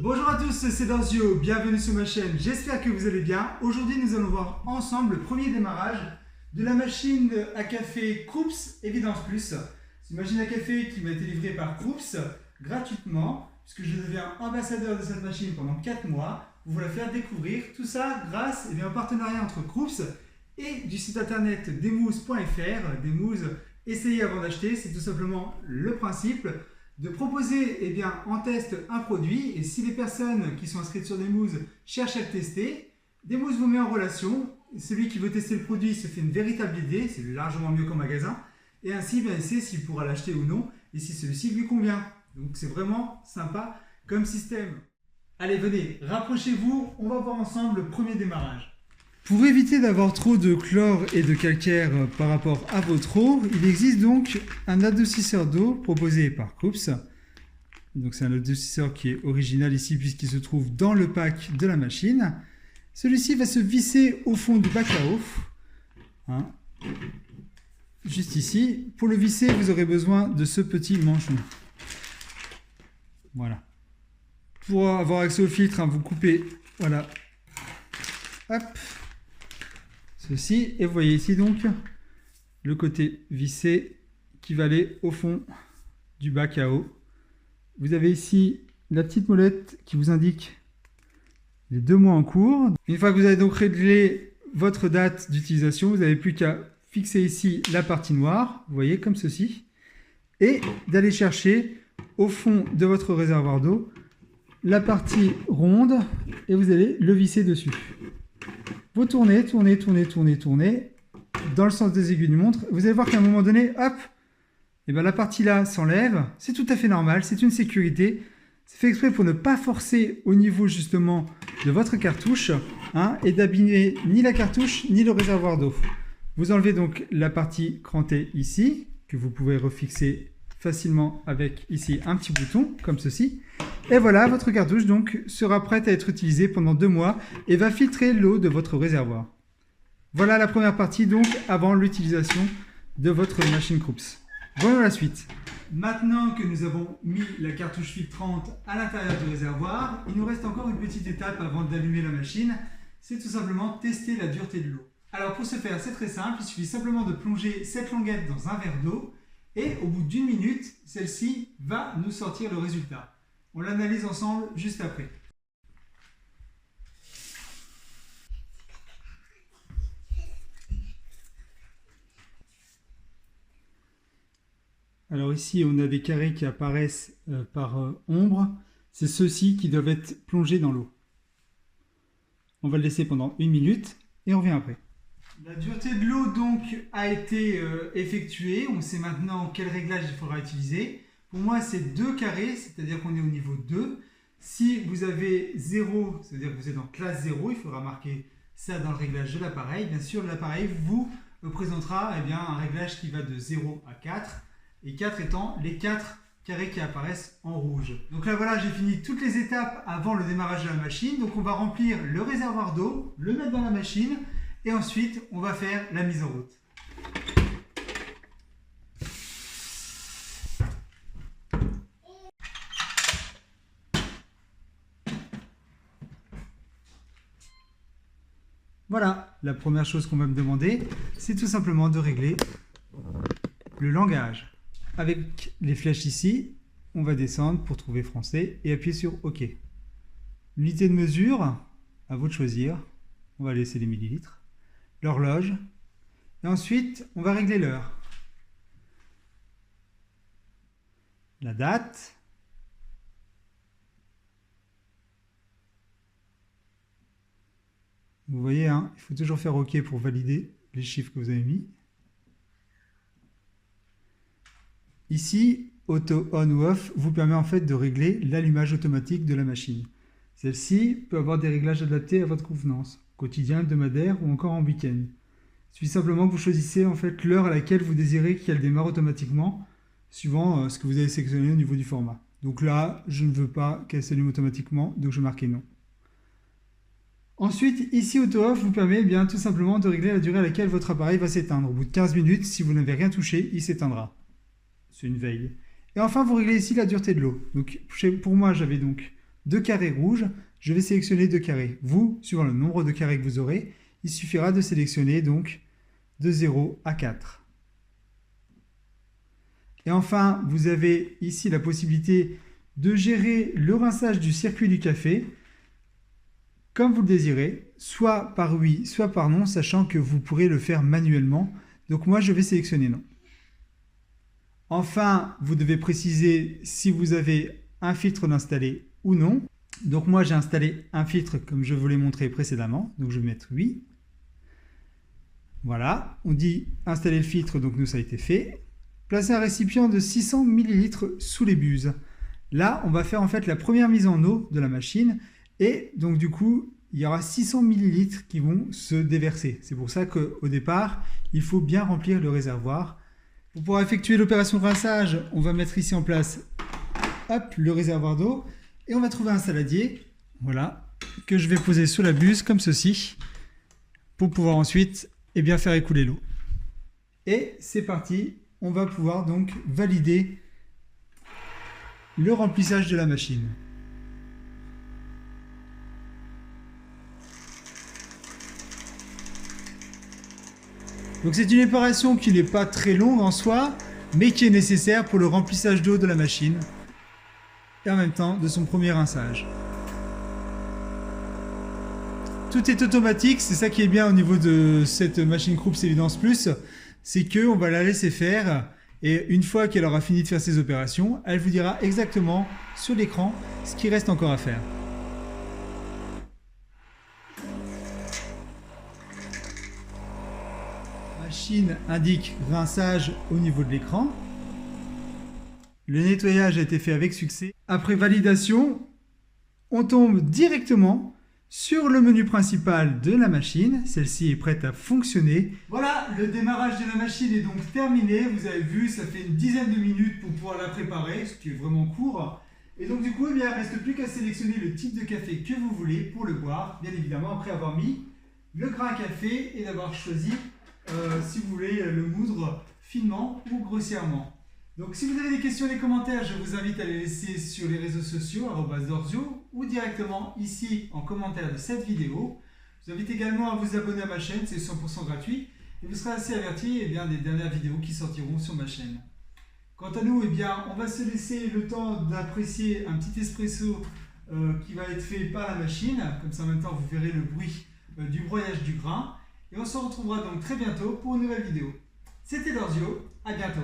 Bonjour à tous, c'est Dorzio, bienvenue sur ma chaîne, j'espère que vous allez bien. Aujourd'hui nous allons voir ensemble le premier démarrage de la machine à café Krups Evidence Plus. C'est une machine à café qui m'a été livrée par Krups gratuitement, puisque je deviens ambassadeur de cette machine pendant 4 mois. Pour vous la faire découvrir, tout ça grâce au partenariat entre Krups et du site internet Demouze.fr. Demouze, essayez avant d'acheter, c'est tout simplement le principe de proposer en test un produit, et si les personnes qui sont inscrites sur Demouze cherchent à le tester, Demouze vous met en relation. Celui qui veut tester le produit se fait une véritable idée, c'est largement mieux qu'en magasin, et ainsi il sait s'il pourra l'acheter ou non, et si celui-ci lui convient. Donc c'est vraiment sympa comme système. Allez, venez, rapprochez-vous, on va voir ensemble le premier démarrage. Pour éviter d'avoir trop de chlore et de calcaire par rapport à votre eau, il existe donc un adoucisseur d'eau proposé par Krups. Donc c'est un adoucisseur qui est original ici puisqu'il se trouve dans le pack de la machine. Celui-ci va se visser au fond du bac à eau. Juste ici. Pour le visser, vous aurez besoin de ce petit manchon. Voilà. Pour avoir accès au filtre, vous coupez, voilà, hop, ceci, et vous voyez ici donc le côté vissé qui va aller au fond du bac à eau. Vous avez ici la petite molette qui vous indique les 2 mois en cours. Une fois que vous avez donc réglé votre date d'utilisation, vous n'avez plus qu'à fixer ici la partie noire, vous voyez, comme ceci, et d'aller chercher au fond de votre réservoir d'eau la partie ronde, et vous allez le visser dessus. Vous tournez, tournez, tournez, tournez, tournez, dans le sens des aiguilles d'une montre. Vous allez voir qu'à un moment donné, hop, la partie là s'enlève. C'est tout à fait normal, c'est une sécurité. C'est fait exprès pour ne pas forcer au niveau justement de votre cartouche, et d'abîmer ni la cartouche ni le réservoir d'eau. Vous enlevez donc la partie crantée ici, que vous pouvez refixer facilement avec ici un petit bouton, comme ceci. Et voilà, votre cartouche donc sera prête à être utilisée pendant 2 mois et va filtrer l'eau de votre réservoir. Voilà la première partie donc avant l'utilisation de votre machine Krups. Voyons la suite. Maintenant que nous avons mis la cartouche filtrante à l'intérieur du réservoir, il nous reste encore une petite étape avant d'allumer la machine. C'est tout simplement tester la dureté de l'eau. Alors pour ce faire, c'est très simple, il suffit simplement de plonger cette languette dans un verre d'eau et au bout d'1 minute, celle-ci va nous sortir le résultat. On l'analyse ensemble juste après. Alors ici, on a des carrés qui apparaissent par ombre. C'est ceux-ci qui doivent être plongés dans l'eau. On va le laisser pendant 1 minute et on revient après. La dureté de l'eau donc a été effectuée. On sait maintenant quel réglage il faudra utiliser. Pour moi, c'est 2 carrés, c'est-à-dire qu'on est au niveau 2. Si vous avez 0, c'est-à-dire que vous êtes en classe 0, il faudra marquer ça dans le réglage de l'appareil. Bien sûr, l'appareil vous présentera un réglage qui va de 0 à 4, et 4 étant les 4 carrés qui apparaissent en rouge. Donc là, voilà, j'ai fini toutes les étapes avant le démarrage de la machine. Donc on va remplir le réservoir d'eau, le mettre dans la machine, et ensuite, on va faire la mise en route. Voilà, la première chose qu'on va me demander, c'est tout simplement de régler le langage. Avec les flèches ici, on va descendre pour trouver français et appuyer sur OK. L'unité de mesure, à vous de choisir. On va laisser les millilitres. L'horloge. Et ensuite, on va régler l'heure. La date. Vous voyez, il faut toujours faire OK pour valider les chiffres que vous avez mis. Ici, Auto On ou Off vous permet en fait de régler l'allumage automatique de la machine. Celle-ci peut avoir des réglages adaptés à votre convenance, quotidien, hebdomadaire ou encore en week-end. Il suffit simplement que vous choisissez en fait l'heure à laquelle vous désirez qu'elle démarre automatiquement, suivant ce que vous avez sélectionné au niveau du format. Donc là, je ne veux pas qu'elle s'allume automatiquement, donc je vais marquer non. Ensuite, ici Auto Off vous permet tout simplement de régler la durée à laquelle votre appareil va s'éteindre. Au bout de 15 minutes, si vous n'avez rien touché, il s'éteindra. C'est une veille. Et enfin, vous réglez ici la dureté de l'eau. Donc pour moi, j'avais donc 2 carrés rouges, je vais sélectionner 2 carrés. Vous, suivant le nombre de carrés que vous aurez, il suffira de sélectionner donc de 0 à 4. Et enfin, vous avez ici la possibilité de gérer le rinçage du circuit du café comme vous le désirez, soit par oui, soit par non, sachant que vous pourrez le faire manuellement. Donc moi, je vais sélectionner non. Enfin, vous devez préciser si vous avez un filtre d'installer ou non. Donc moi, j'ai installé un filtre comme je vous l'ai montré précédemment. Donc je vais mettre oui. Voilà, on dit installer le filtre, donc nous ça a été fait. Placer un récipient de 600 ml sous les buses. Là, on va faire en fait la première mise en eau de la machine. Et donc du coup, il y aura 600 ml qui vont se déverser. C'est pour ça qu'au départ, il faut bien remplir le réservoir. Pour pouvoir effectuer l'opération de rinçage, on va mettre ici en place le réservoir d'eau. Et on va trouver un saladier, voilà, que je vais poser sous la buse comme ceci, pour pouvoir ensuite faire écouler l'eau. Et c'est parti, on va pouvoir donc valider le remplissage de la machine. Donc c'est une opération qui n'est pas très longue en soi, mais qui est nécessaire pour le remplissage d'eau de la machine et en même temps de son premier rinçage. Tout est automatique, c'est ça qui est bien au niveau de cette machine Krups Evidence Plus, c'est qu'on va la laisser faire et une fois qu'elle aura fini de faire ses opérations, elle vous dira exactement sur l'écran ce qui reste encore à faire. La machine indique rinçage au niveau de l'écran. Le nettoyage a été fait avec succès. Après validation, on tombe directement sur le menu principal de la machine. Celle-ci est prête à fonctionner. Voilà, le démarrage de la machine est donc terminé. Vous avez vu, ça fait une dizaine de minutes pour pouvoir la préparer, ce qui est vraiment court. Et donc du coup, il ne reste plus qu'à sélectionner le type de café que vous voulez pour le boire. Bien évidemment, après avoir mis le grain à café et d'avoir choisi si vous voulez le moudre finement ou grossièrement. Donc si vous avez des questions, des commentaires, je vous invite à les laisser sur les réseaux sociaux @dorzio ou directement ici en commentaire de cette vidéo. Je vous invite également à vous abonner à ma chaîne, c'est 100% gratuit et vous serez ainsi averti des dernières vidéos qui sortiront sur ma chaîne. Quant à nous, on va se laisser le temps d'apprécier un petit espresso qui va être fait par la machine. Comme ça en même temps vous verrez le bruit du broyage du grain. Et on se retrouvera donc très bientôt pour une nouvelle vidéo. C'était Dorzio, à bientôt.